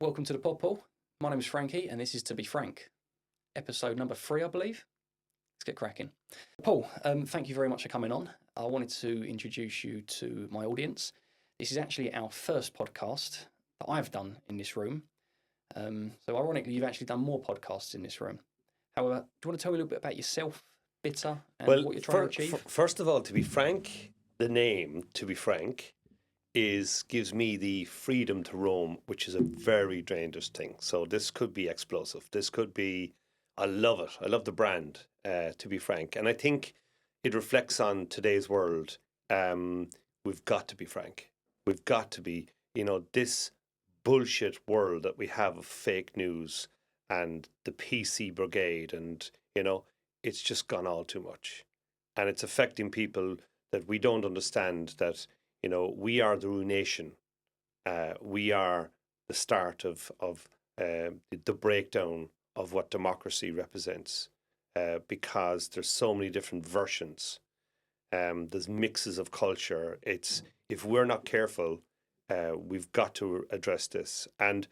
Welcome to the pod, Paul. My name is Frankie, and this is To Be Frank, episode number 3, I believe. Let's get cracking. Paul, thank you very much for coming on. I wanted to introduce you to my audience. This is actually our first podcast that I've done in this room. So ironically, you've actually done more podcasts in this room. However, do you want to tell me a little bit about yourself, BITA, and what you're trying to achieve? First of all, To Be Frank, the name To Be Frank gives me the freedom to roam, which is a very dangerous thing. So this could be explosive. This could be, I love it. I love the brand, To Be Frank. And I think it reflects on today's world. We've got to be frank. We've got to be, this bullshit world that we have of fake news and the PC brigade and, it's just gone all too much. And it's affecting people that we don't understand that, we are the ruination. We are the start of the breakdown of what democracy represents, because there's so many different versions. There's mixes of culture. If we're not careful, we've got to address this. And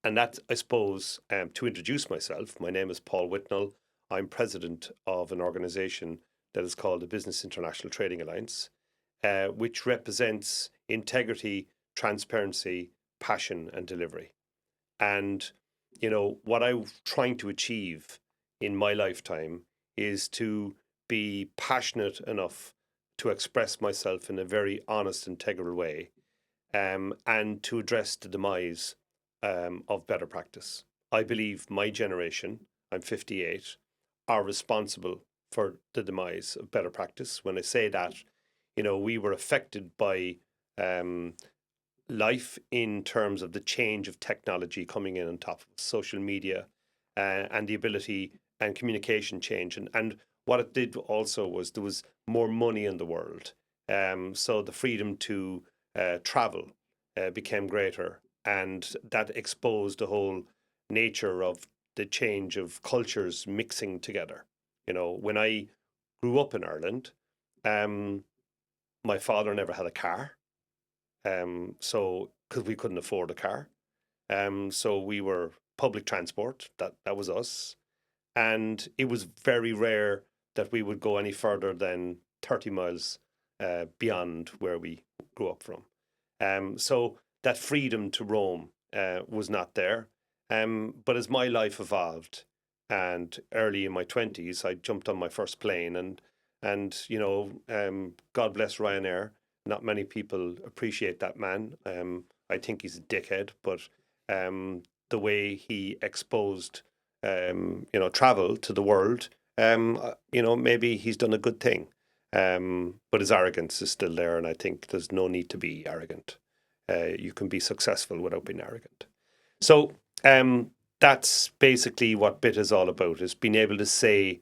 that, I suppose, to introduce myself, my name is Paul Whitnell. I'm president of an organization that is called the Business International Trading Alliance, which represents integrity, transparency, passion, and delivery. And, what I'm trying to achieve in my lifetime is to be passionate enough to express myself in a very honest, integral way, and to address the demise of better practice. I believe my generation, I'm 58, are responsible for the demise of better practice. When I say that, we were affected by life in terms of the change of technology coming in on top of social media, and the ability and communication change. And what it did also was there was more money in the world. So the freedom to travel became greater, and that exposed the whole nature of the change of cultures mixing together. When I grew up in Ireland, my father never had a car, so because we couldn't afford a car, so we were public transport. That was us, and it was very rare that we would go any further than 30 miles beyond where we grew up from. So that freedom to roam was not there. But as my life evolved, and early in my 20s, I jumped on my first plane, and God bless Ryanair. Not many people appreciate that man. I think he's a dickhead, but the way he exposed, travel to the world, maybe he's done a good thing. But his arrogance is still there, and I think there's no need to be arrogant. You can be successful without being arrogant. So that's basically what BITA is all about, is being able to say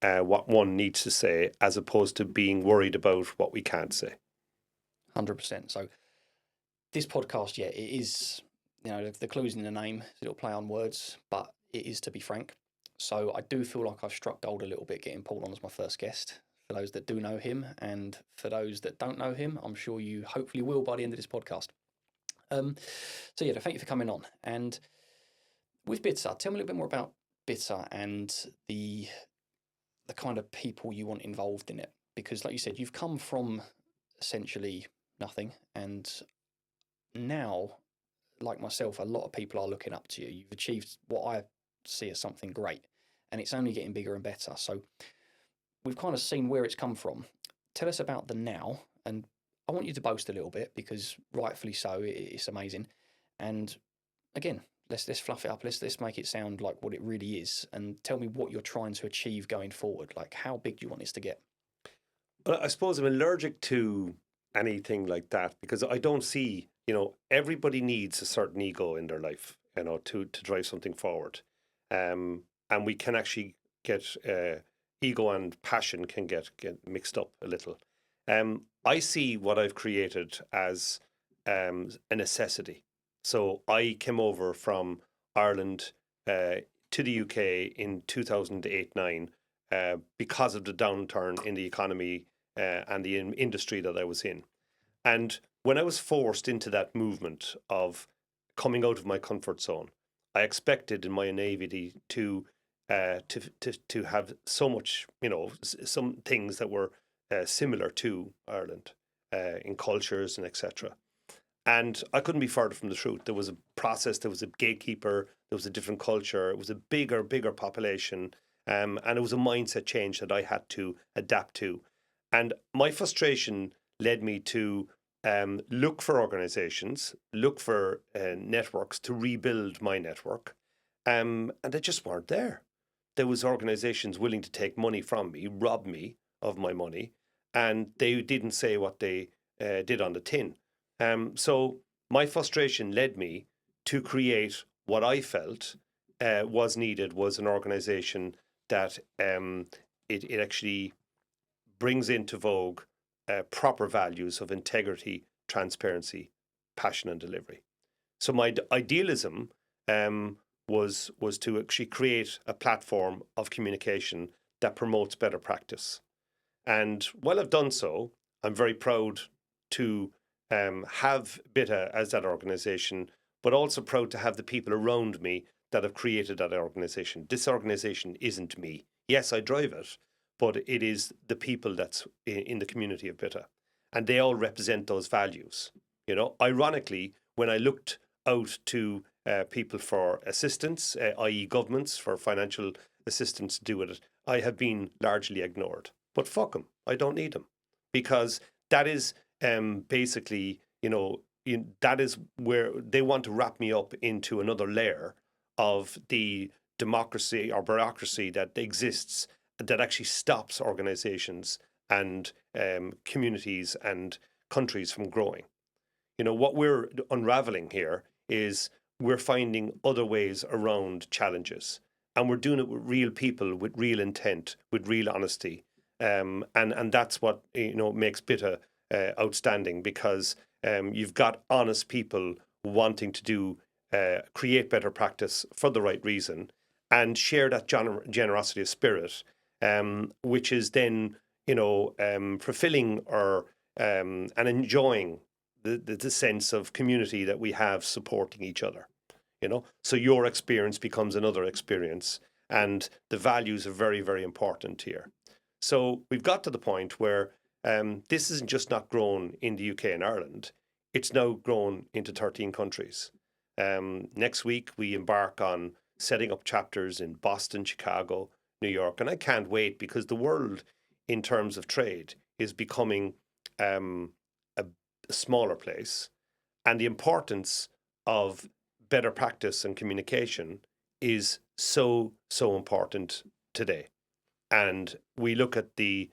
what one needs to say, as opposed to being worried about what we can't say. 100%. So this podcast, it is, the clue's in the name, it'll play on words, but it is To Be Frank. So I do feel like I've struck gold a little bit getting Paul on as my first guest. For those that do know him, and for those that don't know him, I'm sure you hopefully will by the end of this podcast. So thank you for coming on. And with BITA, tell me a little bit more about BITA and the kind of people you want involved in it. Because like you said, you've come from essentially nothing, and now, like myself, a lot of people are looking up to you. You've achieved what I see as something great, and it's only getting bigger and better. So we've kind of seen where it's come from. Tell us about the now, and I want you to boast a little bit, because rightfully so, it's amazing. And again, let's fluff it up. Let's make it sound like what it really is, and tell me what you're trying to achieve going forward. Like, how big do you want this to get? Well, I suppose I'm allergic to anything like that, because I don't see, everybody needs a certain ego in their life, to drive something forward. And we can actually get ego and passion can get mixed up a little. I see what I've created as a necessity. So I came over from Ireland to the UK in 2008-9 because of the downturn in the economy and the industry that I was in. And when I was forced into that movement of coming out of my comfort zone. I expected in my naivety to have so much, some things that were similar to Ireland in cultures and etc. And I couldn't be further from the truth. There was a process, there was a gatekeeper, there was a different culture, it was a bigger population, and it was a mindset change that I had to adapt to. And my frustration led me to look for organizations, look for networks to rebuild my network, and they just weren't there. There was organizations willing to take money from me, rob me of my money, and they didn't say what they did on the tin. So my frustration led me to create what I felt was needed was an organization that it actually brings into vogue proper values of integrity, transparency, passion, and delivery. So my idealism was to actually create a platform of communication that promotes better practice. And while I've done so, I'm very proud to have BITA as that organization, but also proud to have the people around me that have created that organization. This organization isn't me. Yes, I drive it, but it is the people that's in the community of BITA. And they all represent those values. Ironically, when I looked out to people for assistance, i.e. governments for financial assistance to do with it, I have been largely ignored. But fuck them, I don't need them. Because that is basically, that is where they want to wrap me up into another layer of the democracy or bureaucracy that exists that actually stops organizations and communities and countries from growing. What we're unraveling here is we're finding other ways around challenges, and we're doing it with real people, with real intent, with real honesty, and that's what makes BITA outstanding, because you've got honest people wanting to do create better practice for the right reason and share that generosity of spirit, which is then fulfilling or and enjoying the sense of community that we have supporting each other. So your experience becomes another experience, and the values are very, very important here. So we've got to the point where this isn't just not grown in the UK and Ireland, it's now grown into 13 countries. Next week, we embark on setting up chapters in Boston, Chicago, New York, and I can't wait, because the world, in terms of trade, is becoming a smaller place, and the importance of better practice and communication is so important today. And we look at the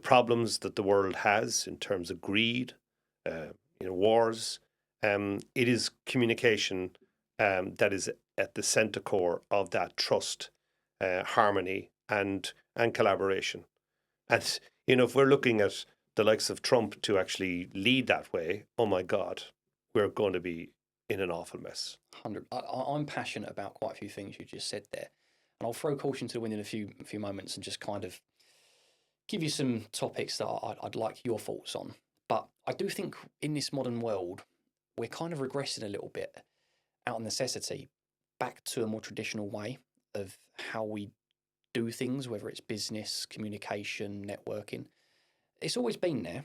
problems that the world has in terms of greed, wars. It is communication that is at the center core of that trust, harmony, and collaboration. And if we're looking at the likes of Trump to actually lead that way, oh my God, we're going to be in an awful mess. 100. I'm passionate about quite a few things you just said there, and I'll throw caution to the wind in a few moments and just kind of give you some topics that I'd like your thoughts on. But I do think in this modern world, we're kind of regressing a little bit out of necessity back to a more traditional way of how we do things, whether it's business, communication, networking. It's always been there.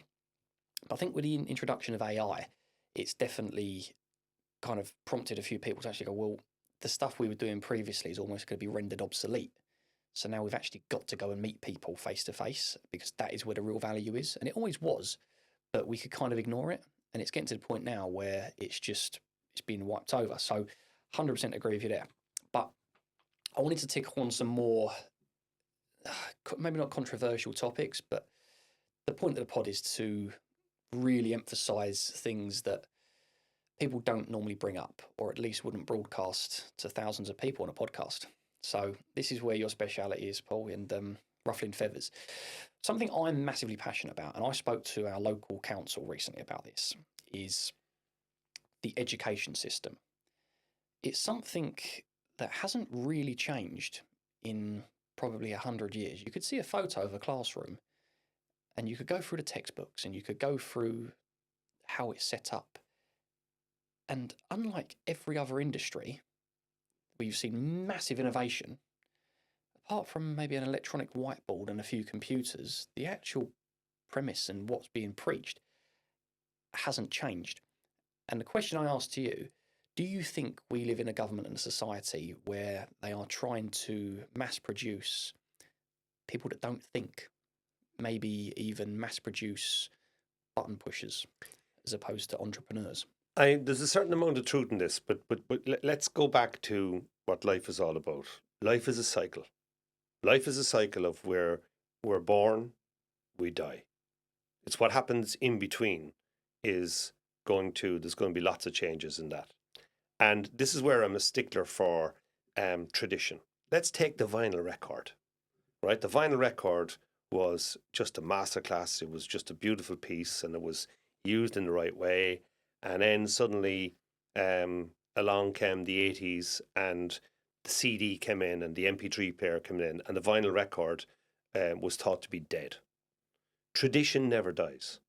But I think with the introduction of AI, it's definitely kind of prompted a few people to actually go, well, the stuff we were doing previously is almost going to be rendered obsolete. So now we've actually got to go and meet people face to face, because that is where the real value is. And it always was, but we could kind of ignore it. And it's getting to the point now where it's being wiped over. So 100% agree with you there. But I wanted to tick on some more, maybe not controversial topics, but the point of the pod is to really emphasize things that people don't normally bring up, or at least wouldn't broadcast to thousands of people on a podcast. So this is where your speciality is, Paul, and ruffling feathers. Something I'm massively passionate about, and I spoke to our local council recently about this, is the education system. It's something that hasn't really changed in probably 100 years. You could see a photo of a classroom and you could go through the textbooks and you could go through how it's set up. And unlike every other industry, where you've seen massive innovation, apart from maybe an electronic whiteboard and a few computers, the actual premise and what's being preached hasn't changed. And the question I ask to you, do you think we live in a government and a society where they are trying to mass produce people that don't think, maybe even mass produce button pushers as opposed to entrepreneurs? There's a certain amount of truth in this, but let's go back to what life is all about. Life is a cycle. Life is a cycle of where we're born, we die. It's what happens in between there's going to be lots of changes in that. And this is where I'm a stickler for tradition. Let's take the vinyl record, right? The vinyl record was just a masterclass. It was just a beautiful piece, and it was used in the right way. And then suddenly along came the 80s, and the CD came in, and the MP3 player came in, and the vinyl record was thought to be dead. Tradition never dies.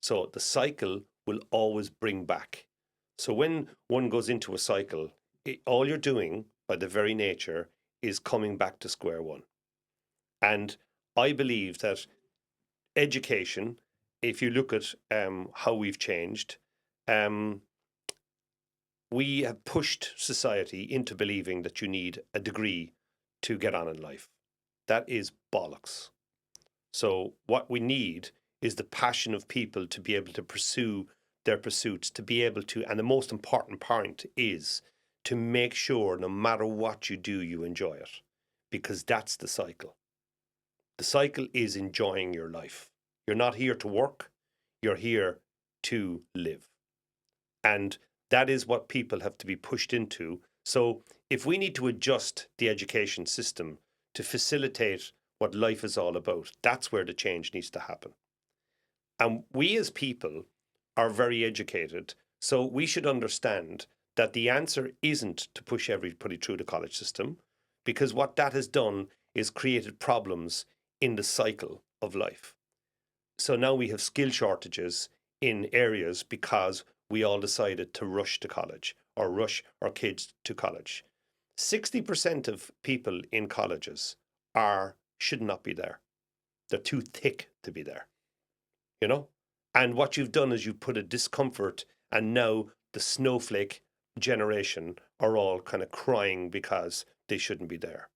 So the cycle will always bring back. So when one goes into a cycle, all you're doing by the very nature is coming back to square one. And I believe that education, if you look at how we've changed, we have pushed society into believing that you need a degree to get on in life. That is bollocks. So what we need is the passion of people to be able to pursue their pursuits, to be able to, and the most important point is to make sure no matter what you do, you enjoy it, because that's the cycle. The cycle is enjoying your life. You're not here to work, you're here to live. And that is what people have to be pushed into. So if we need to adjust the education system to facilitate what life is all about, that's where the change needs to happen. And we as people are very educated, so we should understand that the answer isn't to push everybody through the college system, because what that has done is created problems in the cycle of life. So now we have skill shortages in areas because we all decided to rush to college or rush our kids to college. 60% of people in colleges should not be there. They're too thick to be there, you know? And what you've done is you've put a discomfort, and now the snowflake generation are all kind of crying because they shouldn't be there.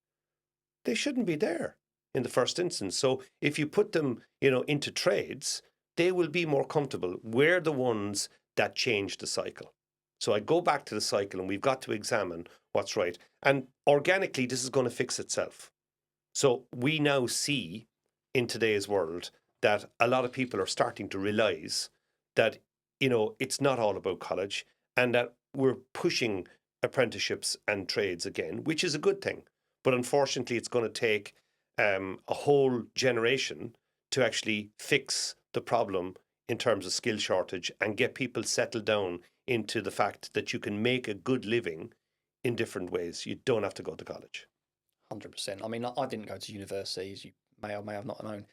They shouldn't be there in the first instance. So if you put them, into trades, they will be more comfortable. We're the ones that change the cycle. So I go back to the cycle, and we've got to examine what's right. And organically, this is going to fix itself. So we now see in today's world that a lot of people are starting to realize that, it's not all about college, and that we're pushing apprenticeships and trades again, which is a good thing. But unfortunately, it's going to take a whole generation to actually fix the problem in terms of skill shortage and get people settled down into the fact that you can make a good living in different ways. You don't have to go to college. 100%. I mean, I didn't go to university, as you may or may have not known.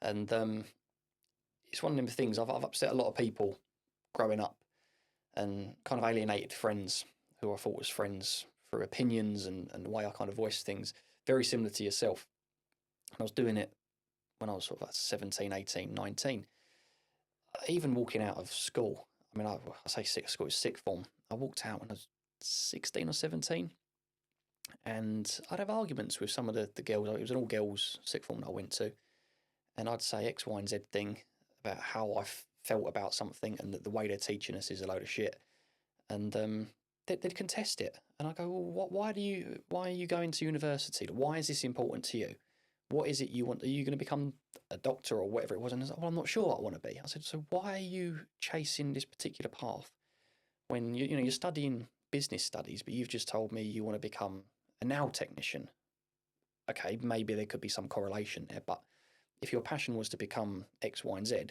And it's one of them things, I've upset a lot of people growing up and kind of alienated friends who I thought was friends through opinions and the way I kind of voiced things, very similar to yourself. And I was doing it when I was sort of like 17, 18, 19. Even walking out of school, I mean, I say sixth school, sixth form. I walked out when I was 16 or 17. And I'd have arguments with some of the girls. It was an all girls sixth form that I went to. And I'd say X, Y, and Z thing about how I felt about something, and that the way they're teaching us is a load of shit. And they'd contest it. And I go, well, why are you going to university? Why is this important to you? What is it you want? Are you going to become a doctor or whatever it was? And I was like, well, I'm not sure what I want to be. I said, so why are you chasing this particular path when you're studying business studies, but you've just told me you want to become a nail technician? Okay, maybe there could be some correlation there, but if your passion was to become X, Y, and Z,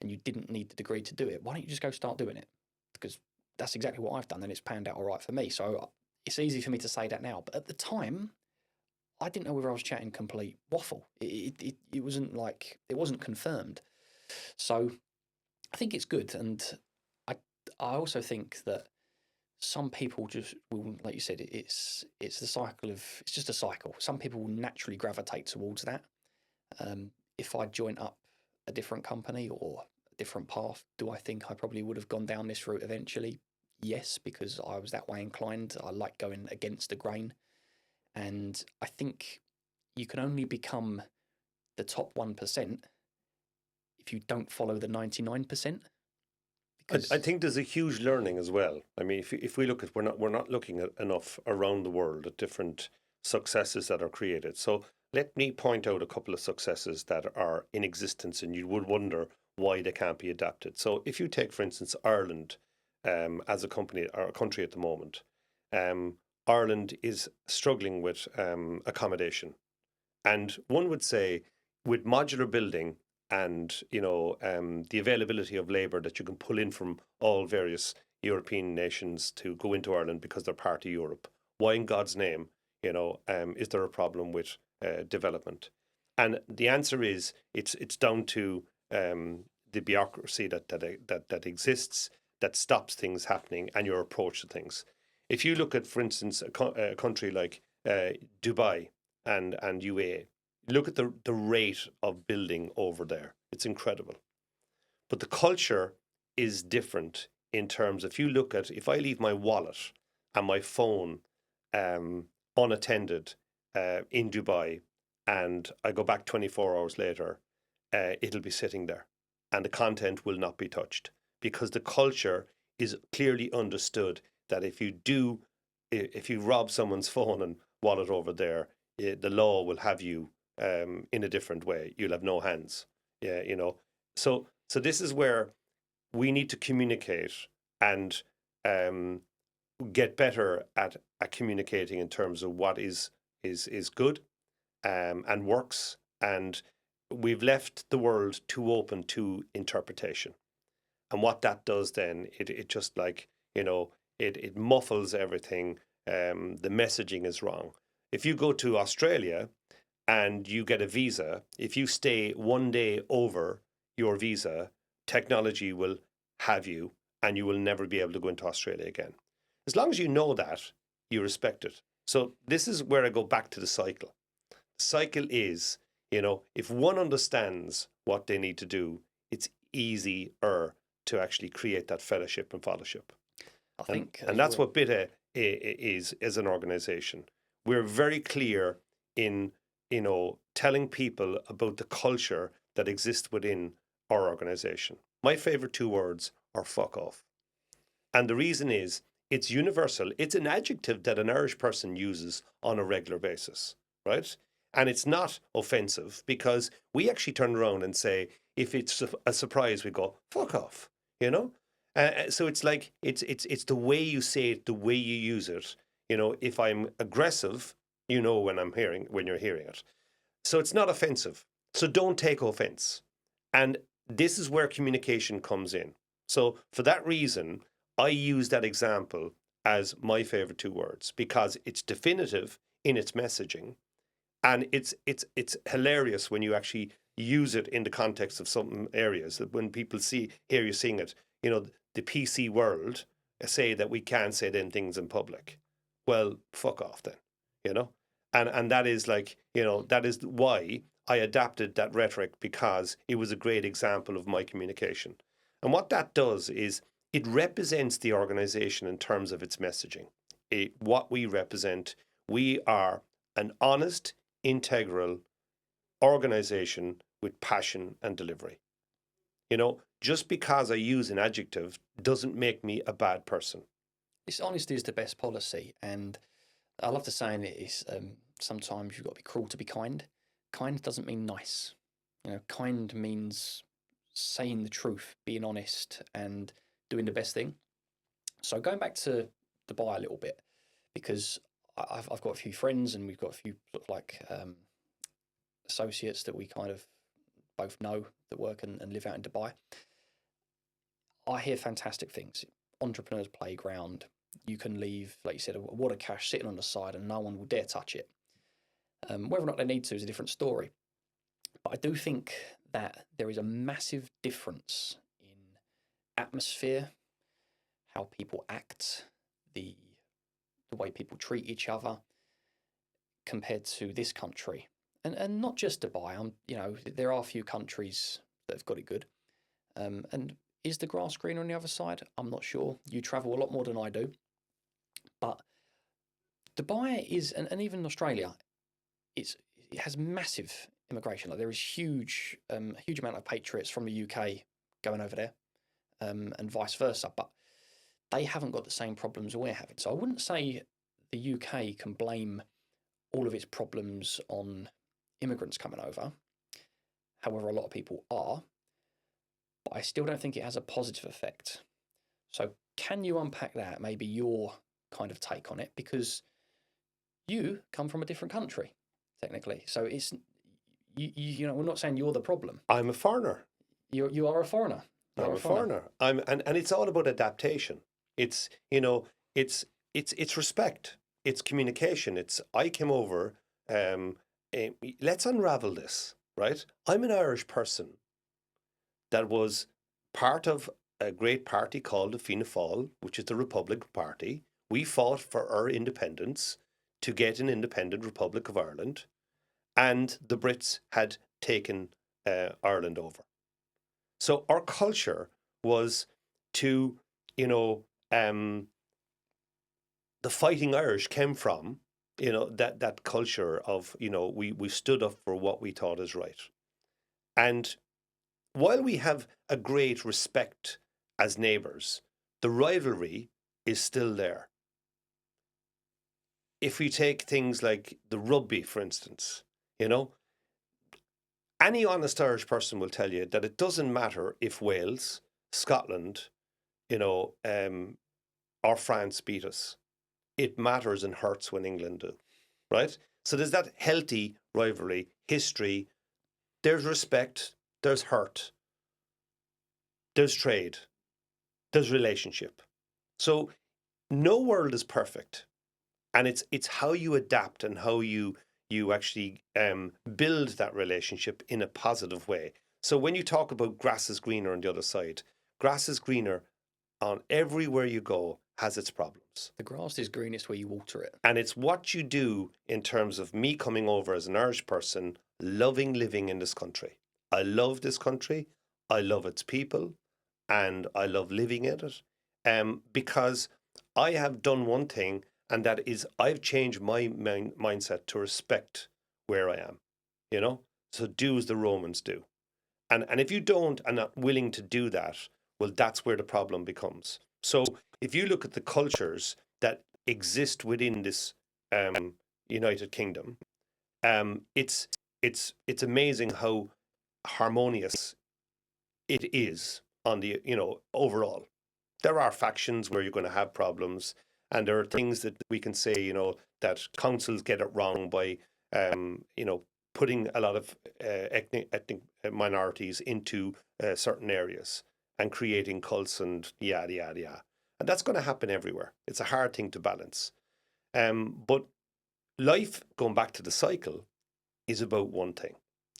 and you didn't need the degree to do it, why don't you just go start doing it? Because that's exactly what I've done, and it's panned out all right for me. So it's easy for me to say that now, but at the time, I didn't know whether I was chatting complete waffle. It wasn't like, it wasn't confirmed. So I think it's good, and I also think that some people just will, like you said, it's the cycle of, it's just a cycle. Some people will naturally gravitate towards that. If I join up a different company or a different path, do I think I probably would have gone down this route eventually? Yes, because I was that way inclined. I like going against the grain. And I think you can only become the top 1% if you don't follow the 99%. Because I think there's a huge learning as well. I mean, if we look at, we're not looking at enough around the world at different successes that are created. So let me point out a couple of successes that are in existence, and you would wonder why they can't be adapted. So if you take, for instance, Ireland as a company or a country at the moment, Ireland is struggling with accommodation, and one would say with modular building and the availability of labour that you can pull in from all various European nations to go into Ireland because they're part of Europe. Why in God's name, is there a problem with development? And the answer is it's down to the bureaucracy that exists that stops things happening and your approach to things. If you look at, for instance, a country like Dubai and UAE, look at the rate of building over there. It's incredible. But the culture is different in terms, if you look at, if I leave my wallet and my phone unattended in Dubai and I go back 24 hours later, it'll be sitting there and the content will not be touched because the culture is clearly understood that if you rob someone's phone and wallet over there, the law will have you in a different way. You'll have no hands. Yeah, So this is where we need to communicate and get better at communicating in terms of what is good and works. And we've left the world too open to interpretation. And what that does then, it just like, it muffles everything. The messaging is wrong. If you go to Australia and you get a visa, if you stay 1 day over your visa, technology will have you and you will never be able to go into Australia again. As long as you know that, you respect it. So this is where I go back to the cycle. The cycle is, if one understands what they need to do, it's easier to actually create that fellowship and fellowship. I think, and that's what BITA is as an organization. We're very clear in, telling people about the culture that exists within our organization. My favorite 2 words are fuck off. And the reason is it's universal. It's an adjective that an Irish person uses on a regular basis, right? And it's not offensive because we actually turn around and say, if it's a surprise, we go, fuck off, So it's like, it's the way you say it, the way you use it. If I'm aggressive, when you're hearing it. So it's not offensive. So don't take offense. And this is where communication comes in. So for that reason, I use that example as my favorite 2 words because it's definitive in its messaging. And it's hilarious when you actually use it in the context of some areas, that when people hear you sing it, the PC world say that we can't say them things in public. Well, fuck off then, And that is like, that is why I adapted that rhetoric, because it was a great example of my communication. And what that does is it represents the organization in terms of its messaging. What we represent, we are an honest, integral organization with passion and delivery. Just because I use an adjective doesn't make me a bad person. It's honesty is the best policy. And I love the saying it is sometimes you've got to be cruel to be kind. Kind doesn't mean nice. Kind means saying the truth, being honest, and doing the best thing. So going back to Dubai a little bit, because I've got a few friends and we've got a few sort of like associates that we kind of both know that work and live out in Dubai. I hear fantastic things. Entrepreneurs playground. You can leave, like you said, a wad of cash sitting on the side and no one will dare touch it. Whether or not they need to is a different story. But I do think that there is a massive difference in atmosphere, how people act, the way people treat each other compared to this country, and not just Dubai. There are a few countries that have got it good. And is the grass greener on the other side? I'm not sure. You travel a lot more than I do, but Dubai is, and even Australia, it has massive immigration. Like there is a huge amount of patriots from the UK going over there, and vice versa. But they haven't got the same problems we're having. So I wouldn't say the UK can blame all of its problems on immigrants coming over. However, a lot of people are, but I still don't think it has a positive effect. So can you unpack that? Maybe your kind of take on it, because you come from a different country, technically. So it's we're not saying you're the problem. I'm a foreigner. You are a foreigner. I'm a foreigner. And it's all about adaptation. It's it's respect. It's communication. It's I came over. Let's unravel this, right? I'm an Irish person that was part of a great party called the Fianna Fáil, which is the Republic Party. We fought for our independence to get an independent Republic of Ireland, and the Brits had taken Ireland over. So our culture was to, the fighting Irish came from, that culture of, we stood up for what we thought is right. And while we have a great respect as neighbours, the rivalry is still there. If we take things like the rugby, for instance, any honest Irish person will tell you that it doesn't matter if Wales, Scotland, or France beat us. It matters and hurts when England do, right? So there's that healthy rivalry, history. There's respect. There's hurt. There's trade. There's relationship. So no world is perfect, and it's how you adapt and how you actually build that relationship in a positive way. So when you talk about grass is greener on the other side, grass is greener on everywhere you go has its problems. The grass is greenest where you water it. And it's what you do in terms of me coming over as an Irish person, loving living in this country. I love this country. I love its people. And I love living in it. Because I have done one thing, and that is I've changed my mindset to respect where I am. So do as the Romans do. And if you don't and not willing to do that, well, that's where the problem becomes. So if you look at the cultures that exist within this United Kingdom, it's amazing how harmonious it is on the overall. There are factions where you're going to have problems, and there are things that we can say that councils get it wrong by putting a lot of ethnic minorities into certain areas and creating cults and yada, yada, yada. And that's going to happen everywhere. It's a hard thing to balance. But life, going back to the cycle, is about one thing.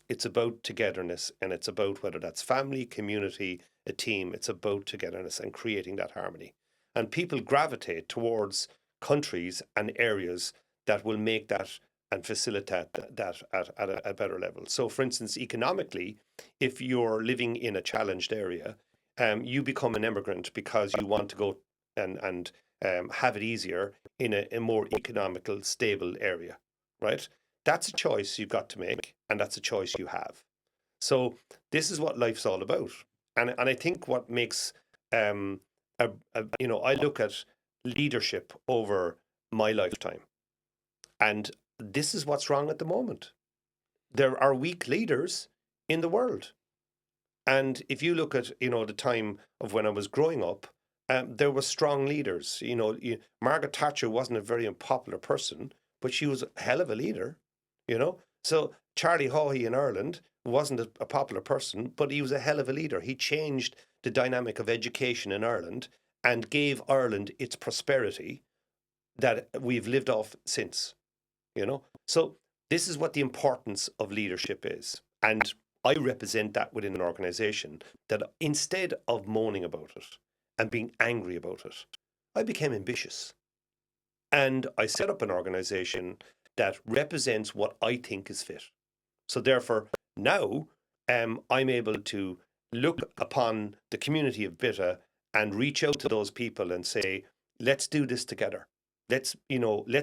It's about togetherness, and it's about whether that's family, community, a team. It's about togetherness and creating that harmony. And people gravitate towards countries and areas that will make that and facilitate that at a better level. So, for instance, economically, if you're living in a challenged area, you become an immigrant because you want to go and have it easier in a more economical, stable area, right? That's a choice you've got to make, and that's a choice you have. So this is what life's all about. And I think what makes, I look at leadership over my lifetime, and this is what's wrong at the moment. There are weak leaders in the world. And if you look at, the time of when I was growing up, there were strong leaders. Margaret Thatcher wasn't a very unpopular person, but she was a hell of a leader, So Charlie Haughey in Ireland wasn't a popular person, but he was a hell of a leader. He changed the dynamic of education in Ireland and gave Ireland its prosperity that we've lived off since, So this is what the importance of leadership is. And I represent that within an organization, that instead of moaning about it and being angry about it, I became ambitious. And I set up an organization that represents what I think is fit. So therefore, now I'm able to look upon the community of BITA and reach out to those people and say, let's do this together. Let's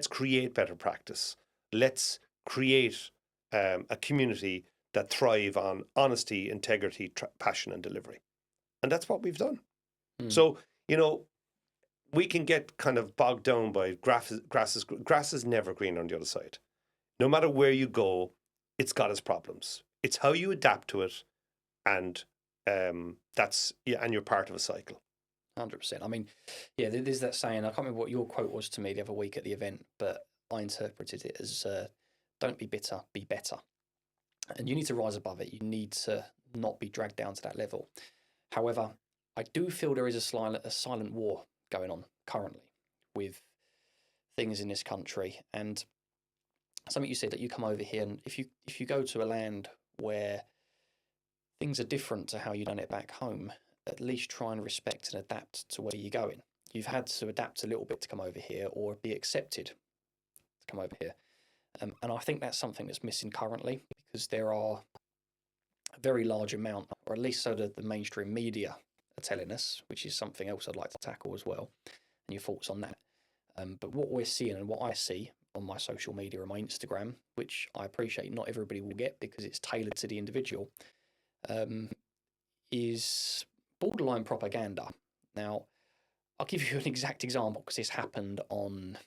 create better practice. Let's create a community that thrive on honesty, integrity, passion, and delivery. And that's what we've done. So, we can get kind of bogged down by grass is never green on the other side. No matter where you go, it's got its problems. It's how you adapt to it, and and you're part of a cycle. 100%. I mean, yeah, there's that saying. I can't remember what your quote was to me the other week at the event, but I interpreted it as "Don't be bitter, be better." And you need to rise above it. You need to not be dragged down to that level. However, I do feel there is a silent war going on currently with things in this country. And something you said, that you come over here, and if you go to a land where things are different to how you done it back home, at least try and respect and adapt to where you're going. You've had to adapt a little bit to come over here, or be accepted to come over here. And I think that's something that's missing currently, because there are a very large amount, or at least so the mainstream media are telling us, which is something else I'd like to tackle as well, and your thoughts on that. But what we're seeing, and what I see on my social media and my Instagram, which I appreciate not everybody will get because it's tailored to the individual, is borderline propaganda. Now, I'll give you an exact example, because this happened on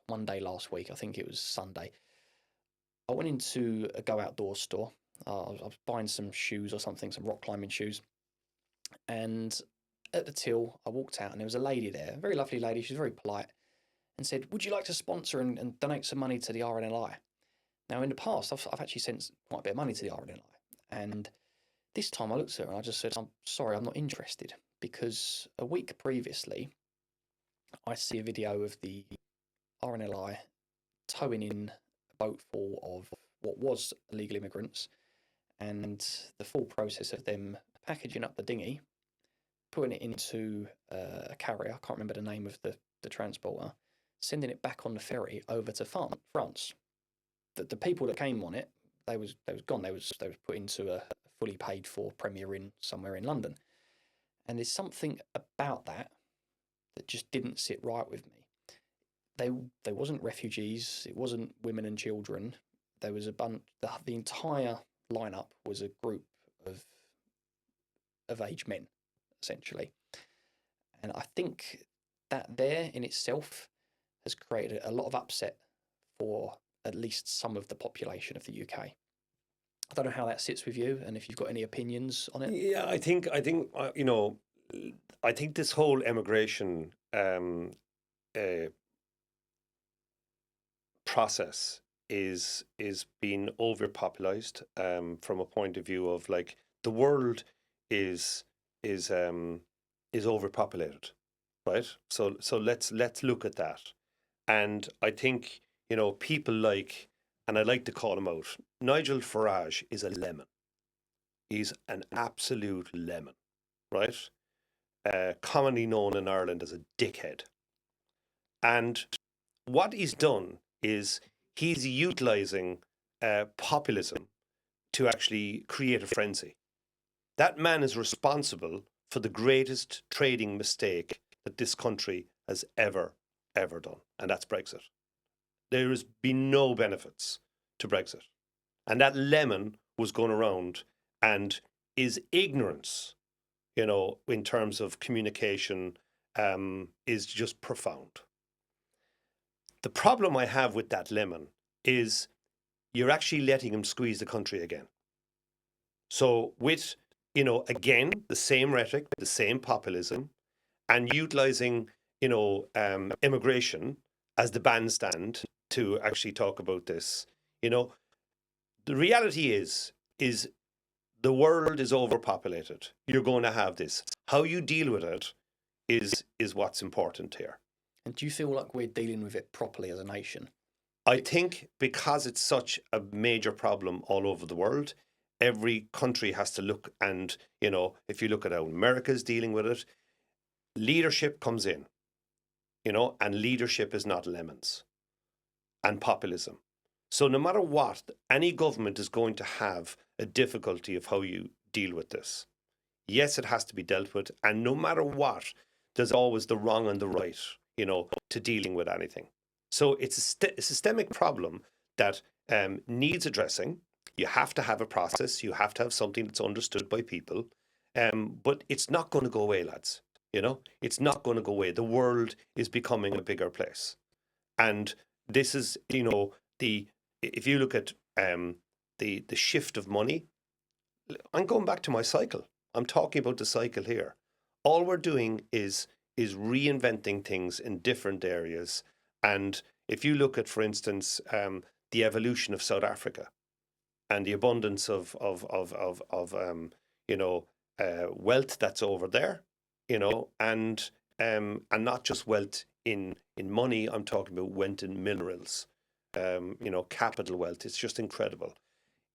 Monday last week. I think it was Sunday. I went into a Go Outdoors store. I was buying some shoes or something, some rock climbing shoes. And at the till, I walked out, and there was a lady there, a very lovely lady. She was very polite, and said, "Would you like to sponsor and donate some money to the RNLI?" Now, in the past, I've actually sent quite a bit of money to the RNLI. And this time I looked at her and I just said, "I'm sorry, I'm not interested." Because a week previously, I see a video of the RNLI towing in a boat full of what was illegal immigrants, and the full process of them packaging up the dinghy, putting it into a carrier. I can't remember the name of the transporter, sending it back on the ferry over to France. The people that came on it, they was gone. They was put into a fully paid for Premier Inn somewhere in London. And there's something about that just didn't sit right with me. They wasn't refugees. It wasn't women and children. There was a bunch. The entire lineup was a group of aged men, essentially. And I think that there in itself has created a lot of upset for at least some of the population of the UK. I don't know how that sits with you, and if you've got any opinions on it. Yeah, I think I think this whole immigration process is being overpopulated from a point of view of, like, the world is overpopulated, right? So let's look at that. And I think, people like, and I like to call him out, Nigel Farage is a lemon. He's an absolute lemon, right? Commonly known in Ireland as a dickhead. And what he's done is he's utilising populism to actually create a frenzy. That man is responsible for the greatest trading mistake that this country has ever done, and that's Brexit. There has been no benefits to Brexit. And that lemon was going around, and his ignorance, in terms of communication, is just profound. The problem I have with that lemon is you're actually letting him squeeze the country again. So with, again, the same rhetoric, the same populism, and utilising, immigration as the bandstand to actually talk about this, the reality is the world is overpopulated. You're going to have this. How you deal with it is what's important here. And do you feel like we're dealing with it properly as a nation? I think because it's such a major problem all over the world, every country has to look, and, if you look at how America's dealing with it, leadership comes in. and leadership is not lemons and populism. So no matter what, any government is going to have a difficulty of how you deal with this. Yes, it has to be dealt with. And no matter what, there's always the wrong and the right, to dealing with anything. So it's a systemic problem that needs addressing. You have to have a process. You have to have something that's understood by people. But it's not going to go away, lads. It's not going to go away. The world is becoming a bigger place. And this is, if you look at the shift of money, I'm going back to my cycle. I'm talking about the cycle here. All we're doing is reinventing things in different areas. And if you look at, for instance, the evolution of South Africa and the abundance of wealth that's over there, and not just wealth in money. I'm talking about wealth in minerals, capital wealth. It's just incredible.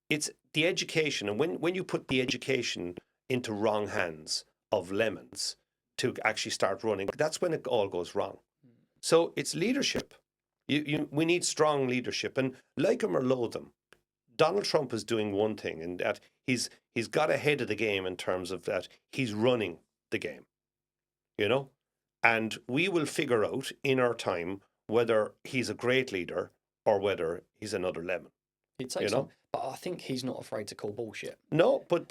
It's the education, and when you put the education into wrong hands of lemons to actually start running, that's when it all goes wrong. So it's leadership. We need strong leadership, and like him or loathe him, Donald Trump is doing one thing, and that he's got ahead of the game in terms of that he's running the game, and we will figure out in our time whether he's a great leader or whether he's another lemon. It takes time, but I think he's not afraid to call bullshit. No, but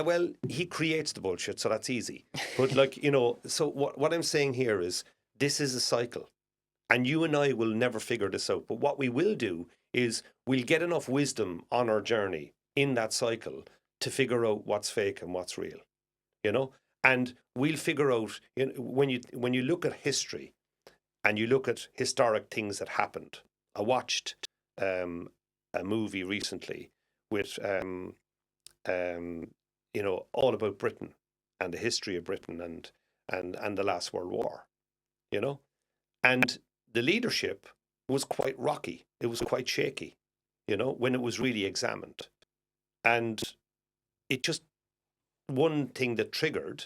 well, he creates the bullshit, so that's easy. But so what I'm saying here is this is a cycle, and you and I will never figure this out. But what we will do is we'll get enough wisdom on our journey in that cycle to figure out what's fake and what's real, and we'll figure out when you look at history and you look at historic things that happened. I watched a movie recently with all about Britain and the history of Britain and the last World War, and the leadership was quite rocky. It was quite shaky, when it was really examined, and it just one thing that triggered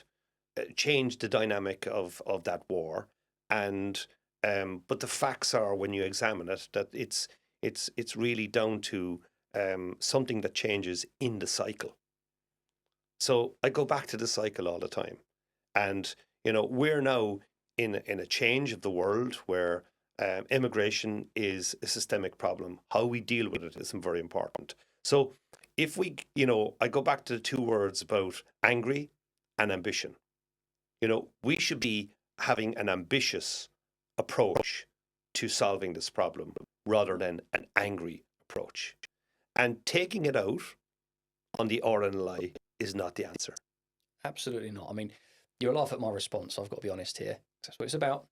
changed the dynamic of that war, and but the facts are, when you examine it, that it's really down to something that changes in the cycle. So I go back to the cycle all the time, and we're now in a change of the world where immigration is a systemic problem. How we deal with it is very important. So if I go back to the two words about angry and ambition. We should be having an ambitious approach to solving this problem rather than an angry approach. And taking it out on the RNLI is not the answer. Absolutely not. I mean, you'll laugh at my response. I've got to be honest here. That's what it's about.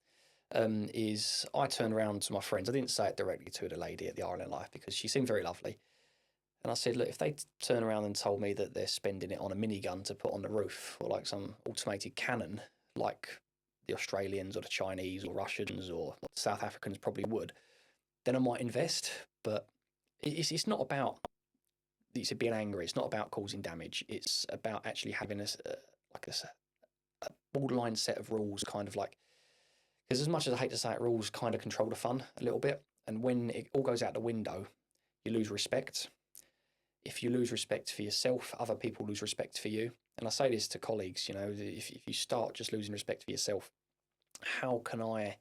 Is I turned around to my friends. I didn't say it directly to the lady at the RNLI because she seemed very lovely. And I said, look, if they turn around and told me that they're spending it on a minigun to put on the roof or like some automated cannon, like the Australians or the Chinese or Russians or South Africans probably would, then I might invest. But it's not about being angry. It's not about causing damage. It's about actually having a borderline set of rules, kind of like, because as much as I hate to say it, rules kind of control the fun a little bit. And when it all goes out the window, you lose respect. If you lose respect for yourself, other people lose respect for you. And I say this to colleagues, if you start just losing respect for yourself, how can I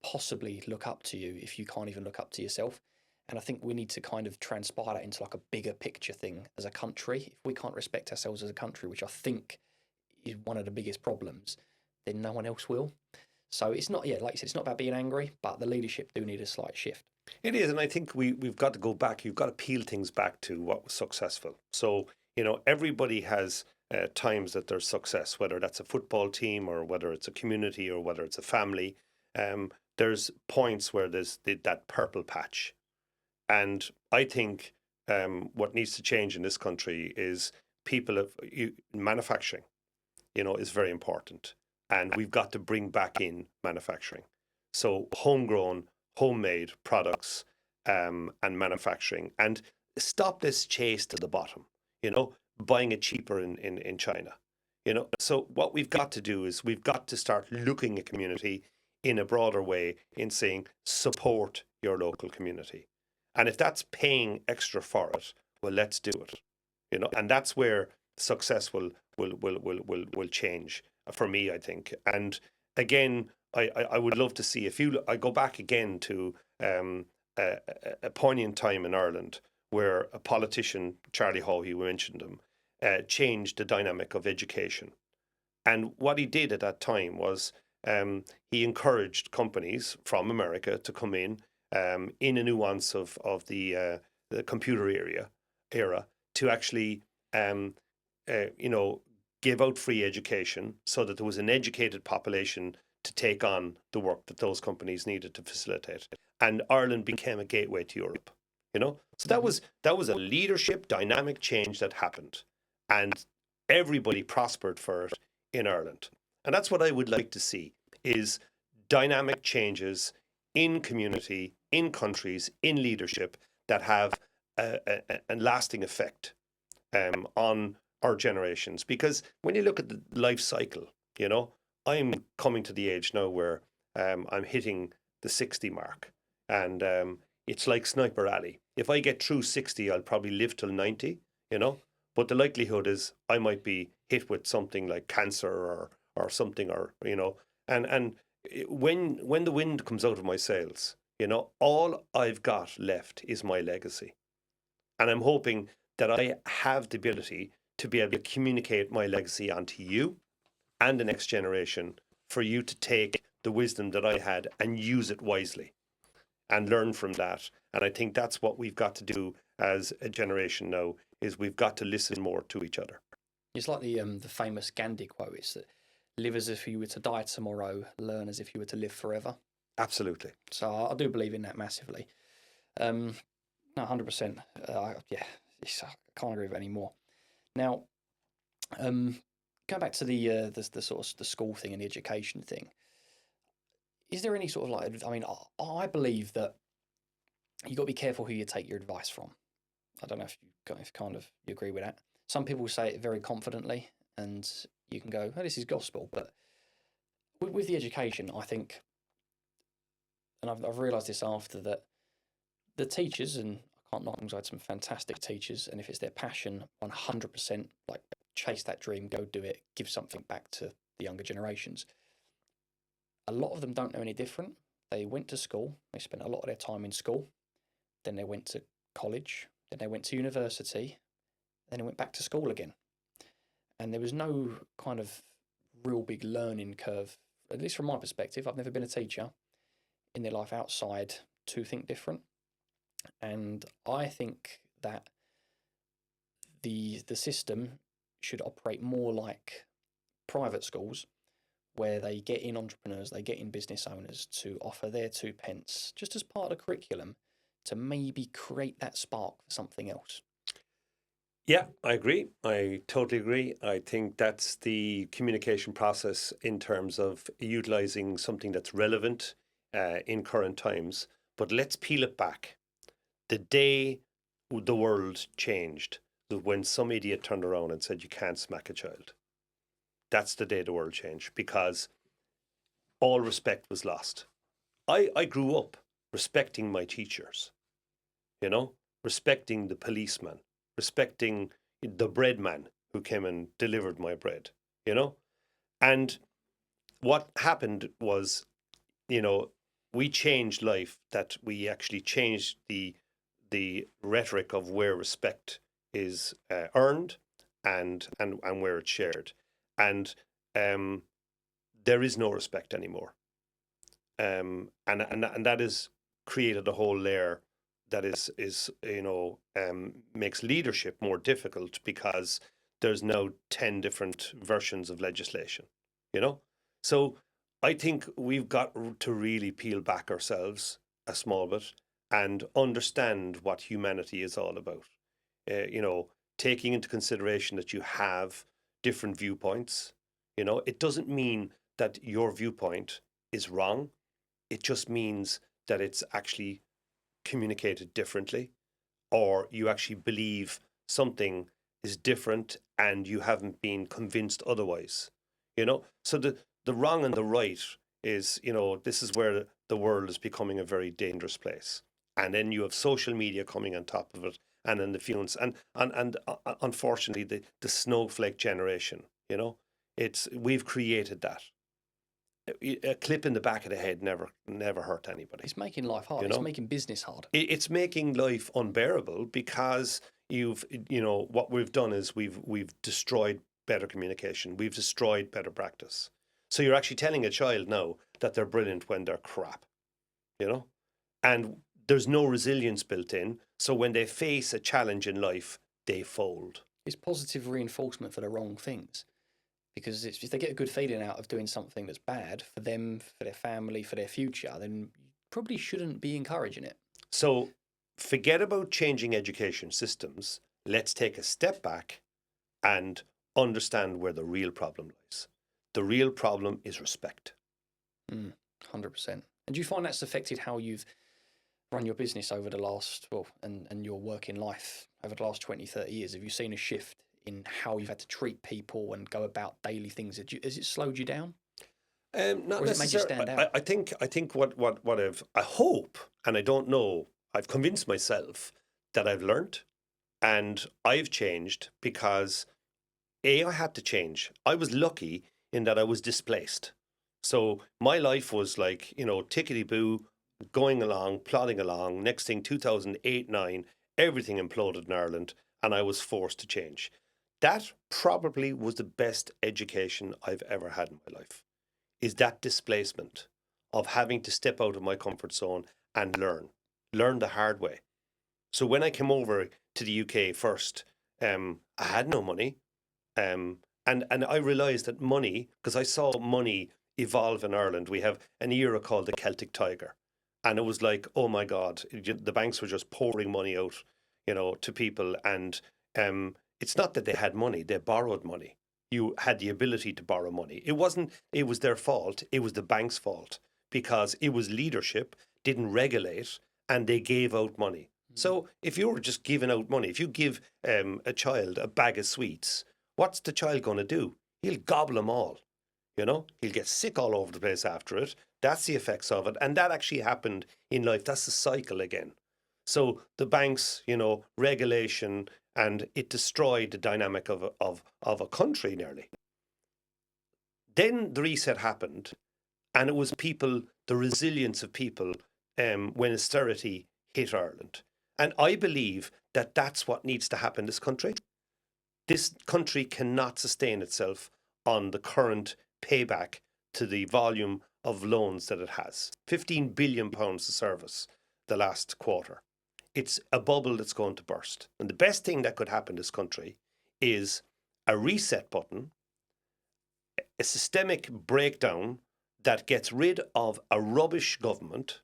possibly look up to you if you can't even look up to yourself? And I think we need to kind of transpire that into like a bigger picture thing as a country. If we can't respect ourselves as a country, which I think is one of the biggest problems, then no one else will. So it's not, like you said, it's not about being angry, but the leadership do need a slight shift. It is, and I think we've got to go back. You've got to peel things back to what was successful. So, everybody has times that there's success, whether that's a football team or whether it's a community or whether it's a family. There's points where there's that purple patch. And I think what needs to change in this country is manufacturing, is very important. And we've got to bring back in manufacturing. So homegrown, homemade products and manufacturing, and stop this chase to the bottom, buying it cheaper in China. So what we've got to do is we've got to start looking at community in a broader way in saying support your local community. And if that's paying extra for it, well, let's do it. And that's where success will change for me, I think. And again, I would love to see I go back again to a poignant time in Ireland where a politician, Charlie Haughey, we mentioned him, changed the dynamic of education. And what he did at that time was he encouraged companies from America to come in a nuance of the computer era to actually give out free education so that there was an educated population to take on the work that those companies needed to facilitate. And Ireland became a gateway to Europe. So that was a leadership dynamic change that happened, and everybody prospered for it in Ireland. And that's what I would like to see, is dynamic changes in community, in countries, in leadership that have a lasting effect on our generations. Because when you look at the life cycle, I'm coming to the age now where I'm hitting the 60 mark, and it's like Sniper Alley. If I get through 60, I'll probably live till 90, but the likelihood is I might be hit with something like cancer or something, and when the wind comes out of my sails, all I've got left is my legacy. And I'm hoping that I have the ability to be able to communicate my legacy onto you and the next generation, for you to take the wisdom that I had and use it wisely and learn from that. And I think that's what we've got to do as a generation now, is we've got to listen more to each other. It's like the famous Gandhi quote. It's that live as if you were to die tomorrow, learn as if you were to live forever. Absolutely. So I do believe in that massively. No, 100%. I can't agree with it anymore. Now, going back to the sort of the school thing and the education thing, is there any sort of I believe that you got to be careful who you take your advice from. I don't know if you agree with that. Some people say it very confidently, and you can go, "Oh, this is gospel." But with the education, I think, and I've realised this after that, the teachers, and I can't knock them because I had some fantastic teachers, and if it's their passion, 100%, like chase that dream, go do it, give something back to the younger generations. A lot of them don't know any different. They went to school, they spent a lot of their time in school, then they went to college, then they went to university, then they went back to school again. And there was no kind of real big learning curve, at least from my perspective. I've never been a teacher in their life outside to think different. And I think that the system should operate more like private schools, where they get in entrepreneurs, they get in business owners to offer their 2 pence just as part of the curriculum to maybe create that spark for something else. Yeah, I agree. I totally agree. I think that's the communication process in terms of utilizing something that's relevant in current times. But let's peel it back. The day the world changed, when some idiot turned around and said you can't smack a child. That's the day the world changed, because all respect was lost. I grew up respecting my teachers, respecting the policeman, respecting the bread man who came and delivered my bread, And what happened was, we changed life, that we actually changed the rhetoric of where respect is earned and where it's shared. And there is no respect anymore. And that has created a whole layer that is makes leadership more difficult, because there's now 10 different versions of legislation, So I think we've got to really peel back ourselves a small bit and understand what humanity is all about. Taking into consideration that you have different viewpoints. It doesn't mean that your viewpoint is wrong. It just means that it's actually communicated differently, or you actually believe something is different and you haven't been convinced otherwise. So the wrong and the right is, this is where the world is becoming a very dangerous place. And then you have social media coming on top of it, and then the fumes, and unfortunately, the snowflake generation, we've created that. A clip in the back of the head never hurt anybody. It's making life hard. It's making business hard. It's making life unbearable because what we've done is we've destroyed better communication. We've destroyed better practice. So you're actually telling a child now that they're brilliant when they're crap, and there's no resilience built in. So when they face a challenge in life, they fold. It's positive reinforcement for the wrong things. Because if they get a good feeling out of doing something that's bad for them, for their family, for their future, then you probably shouldn't be encouraging it. So forget about changing education systems. Let's take a step back and understand where the real problem lies. The real problem is respect. 100%. And do you find that's affected how you've run your business over the last, and your working life over the last 20, 30 years? Have you seen a shift in how you've had to treat people and go about daily things? Has it slowed you down? Not or has it made you stand out? I think what I hope, and I don't know, I've convinced myself that I've learned and I've changed because I had to change. I was lucky in that I was displaced. So my life was like, tickety-boo, going along, plodding along. Next thing, 2008-9, everything imploded in Ireland and I was forced to change. That probably was the best education I've ever had in my life, is that displacement of having to step out of my comfort zone and learn the hard way. So when I came over to the UK first, I had no money. And I realised that money, because I saw money evolve in Ireland, we have an era called the Celtic Tiger. And it was like, oh my God, the banks were just pouring money out, to people. And it's not that they had money, they borrowed money. You had the ability to borrow money. It was their fault, it was the bank's fault, because it was leadership, didn't regulate, and they gave out money. So if you were just giving out money, if you give a child a bag of sweets, what's the child going to do? He'll gobble them all. He'll get sick all over the place after it. That's the effects of it. And that actually happened in life. That's the cycle again. So the banks, regulation, and it destroyed the dynamic of a country nearly. Then the reset happened, and it was people, the resilience of people, when austerity hit Ireland. And I believe that that's what needs to happen in this country. This country cannot sustain itself on the current payback to the volume of loans that it has. £15 billion to service the last quarter. It's a bubble that's going to burst. And the best thing that could happen in this country is a reset button, a systemic breakdown that gets rid of a rubbish government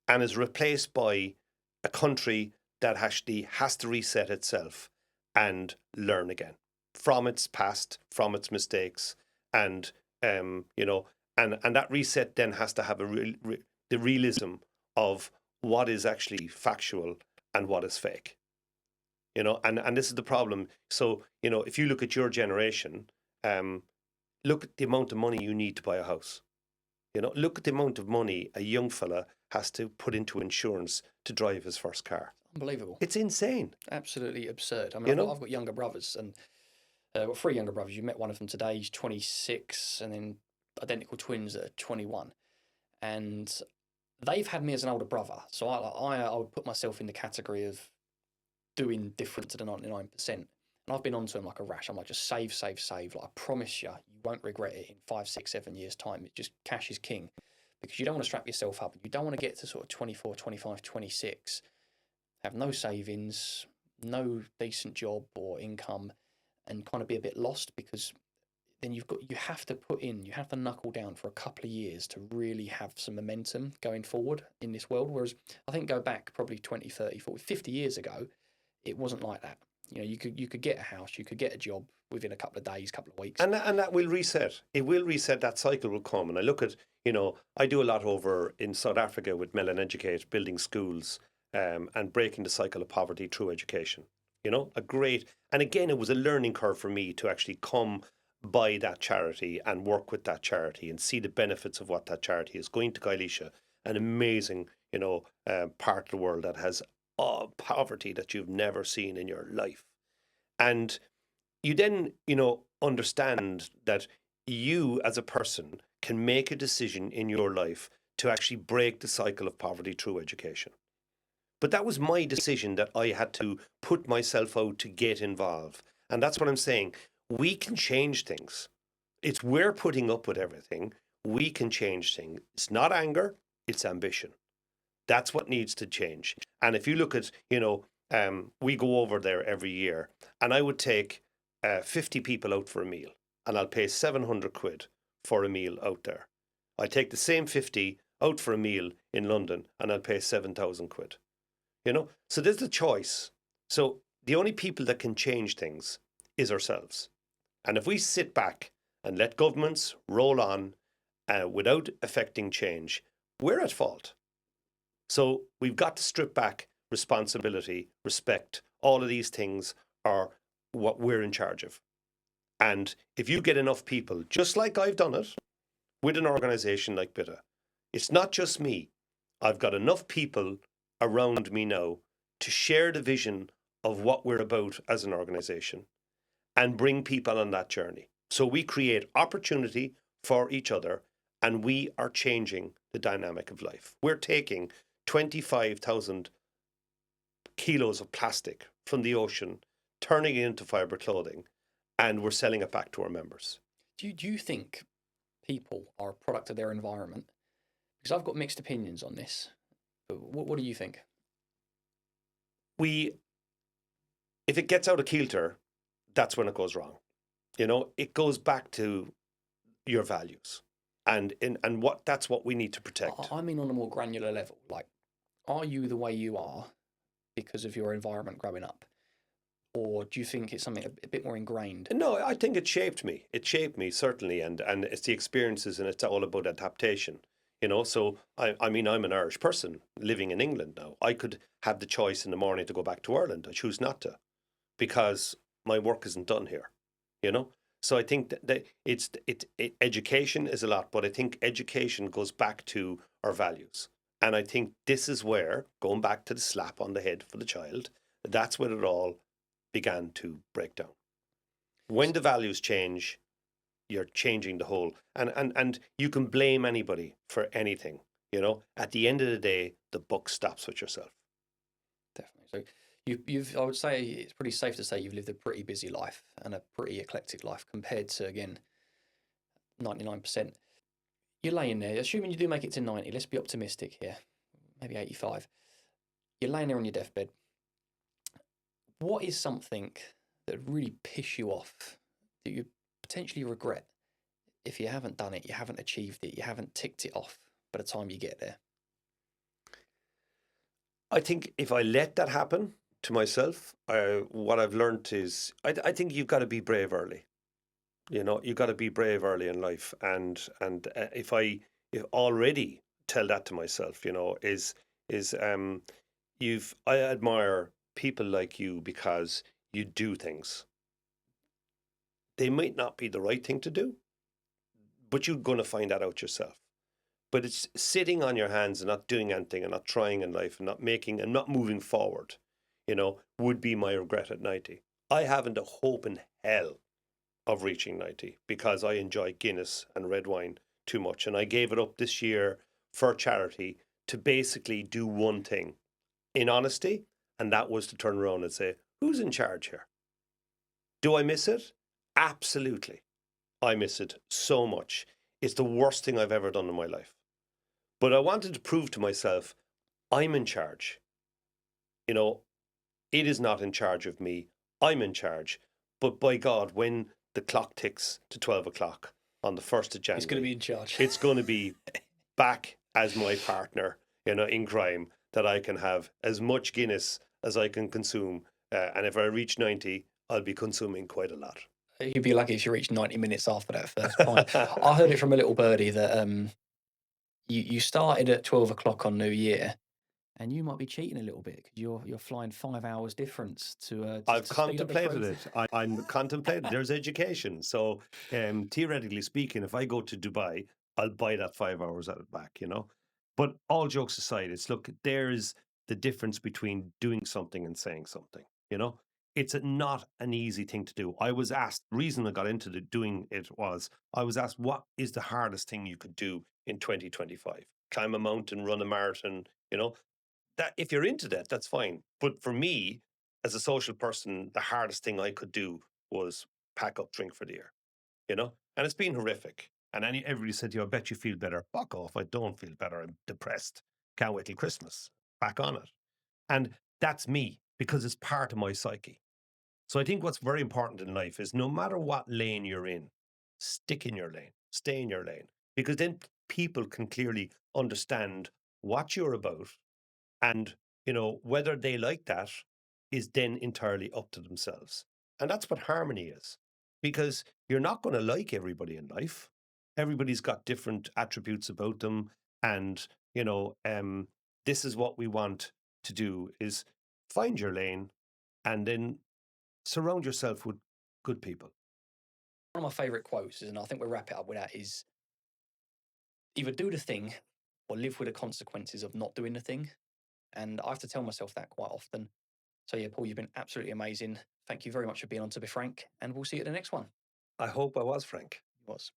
and is replaced by a country that actually has to reset itself and learn again from its past, from its mistakes, and and that reset then has to have the realism of what is actually factual and what is fake. And this is the problem. So if you look at your generation, look at the amount of money you need to buy a house. Look at the amount of money a young fella has to put into insurance to drive his first car. Unbelievable. It's insane. Absolutely absurd. I mean, I've got younger brothers, and I've got 3 younger brothers. You met one of them today. He's 26, and then identical twins that are 21. And they've had me as an older brother. So I would put myself in the category of doing different to the 99%. And I've been onto them like a rash. I'm like, just save. Like, I promise you, you won't regret it in 5, 6, 7 years' time. It just cash is king. Because you don't want to strap yourself up. You don't want to get to sort of 24, 25, 26, have no savings, no decent job or income, and kind of be a bit lost, because then you have to knuckle down for a couple of years to really have some momentum going forward in this world. Whereas I think go back probably 20, 30, 40, 50 years ago, it wasn't like that. You could get a house, you could get a job within a couple of days, couple of weeks. And that will reset. It will reset. That cycle will come. And I look at, I do a lot over in South Africa with Mellon Educate, building schools and breaking the cycle of poverty through education. And again, it was a learning curve for me to actually come by that charity and work with that charity and see the benefits of what that charity is. Going to Gailisha, an amazing, part of the world that has poverty that you've never seen in your life. And you then, understand that you as a person can make a decision in your life to actually break the cycle of poverty through education. But that was my decision that I had to put myself out to get involved. And that's what I'm saying. We can change things. It's we're putting up with everything. We can change things. It's not anger, it's ambition. That's what needs to change. And if you look at, we go over there every year, and I would take 50 people out for a meal, and I'll pay 700 quid for a meal out there. I take the same 50 out for a meal in London, and I'll pay 7,000 quid. So there's the choice. So the only people that can change things is ourselves. And if we sit back and let governments roll on without affecting change, we're at fault. So we've got to strip back responsibility, respect. All of these things are what we're in charge of. And if you get enough people, just like I've done it with an organisation like BITA, it's not just me. I've got enough people around me now to share the vision of what we're about as an organisation and bring people on that journey. So we create opportunity for each other, and we are changing the dynamic of life. We're taking 25,000 kilos of plastic from the ocean, turning it into fibre clothing, and we're selling it back to our members. Do you think people are a product of their environment? Because I've got mixed opinions on this. But what do you think? If it gets out of kilter, that's when it goes wrong. It goes back to your values, and that's what we need to protect. I mean, on a more granular level, like, are you the way you are because of your environment growing up, or do you think it's something a bit more ingrained? No, I think it shaped me. It shaped me, certainly, and it's the experiences, and it's all about adaptation. So I mean, I'm an Irish person living in England now. I could have the choice in the morning to go back to Ireland. I choose not to, because my work isn't done here. So I think that education is a lot, but I think education goes back to our values. And I think this is where, going back to the slap on the head for the child, that's when it all began to break down. When the values change, you're changing the whole. And you can blame anybody for anything. At the end of the day, the buck stops with yourself. Definitely. So you've I would say it's pretty safe to say you've lived a pretty busy life and a pretty eclectic life compared to, again, 99%. You're laying there, assuming you do make it to 90, let's be optimistic here, maybe 85. You're laying there on your deathbed. What is something that really piss you off that you potentially regret if you haven't done it, you haven't achieved it, you haven't ticked it off by the time you get there? I think if I let that happen to myself, what I've learned is I think you've got to be brave early. You've got to be brave early in life, and if I already tell that to myself, I admire people like you because you do things. They might not be the right thing to do, but you're going to find that out yourself. But it's sitting on your hands and not doing anything and not trying in life and not making and not moving forward, would be my regret at 90. I haven't a hope in hell of reaching 90 because I enjoy Guinness and red wine too much. And I gave it up this year for charity to basically do one thing in honesty, and that was to turn around and say, who's in charge here? Do I miss it? Absolutely. I miss it so much. It's the worst thing I've ever done in my life. But I wanted to prove to myself, I'm in charge. It is not in charge of me. I'm in charge. But by God, when the clock ticks to 12 o'clock on the 1st of January, it's going to be in charge. It's going to be back as my partner, in crime, that I can have as much Guinness as I can consume. And if I reach 90, I'll be consuming quite a lot. You'd be lucky if you reached 90 minutes after that first pint. I heard it from a little birdie that you started at 12 o'clock on New Year and you might be cheating a little bit because you're flying 5 hours difference to I've to speed up the contemplated process. it. I'm contemplating. There's education. So, theoretically speaking, if I go to Dubai, I'll buy that 5 hours at it back. But all jokes aside, it's look. There's the difference between doing something and saying something. It's not an easy thing to do. I was asked. The reason I got into doing it was I was asked, what is the hardest thing you could do in 2025? Climb a mountain, run a marathon. That if you're into that, that's fine. But for me, as a social person, the hardest thing I could do was pack up drink for the year, And it's been horrific. And everybody said to you, I bet you feel better. Fuck off. I don't feel better. I'm depressed. Can't wait till Christmas. Back on it. And that's me because it's part of my psyche. So I think what's very important in life is no matter what lane you're in, stick in your lane, stay in your lane, because then people can clearly understand what you're about. And, whether they like that is then entirely up to themselves. And that's what harmony is, because you're not going to like everybody in life. Everybody's got different attributes about them. And, this is what we want to do is find your lane and then surround yourself with good people. One of my favourite quotes, and I think we'll wrap it up with that, is either do the thing or live with the consequences of not doing the thing. And I have to tell myself that quite often. So yeah, Paul, you've been absolutely amazing. Thank you very much for being on To Be Frank, and we'll see you at the next one. I hope I was frank. It was.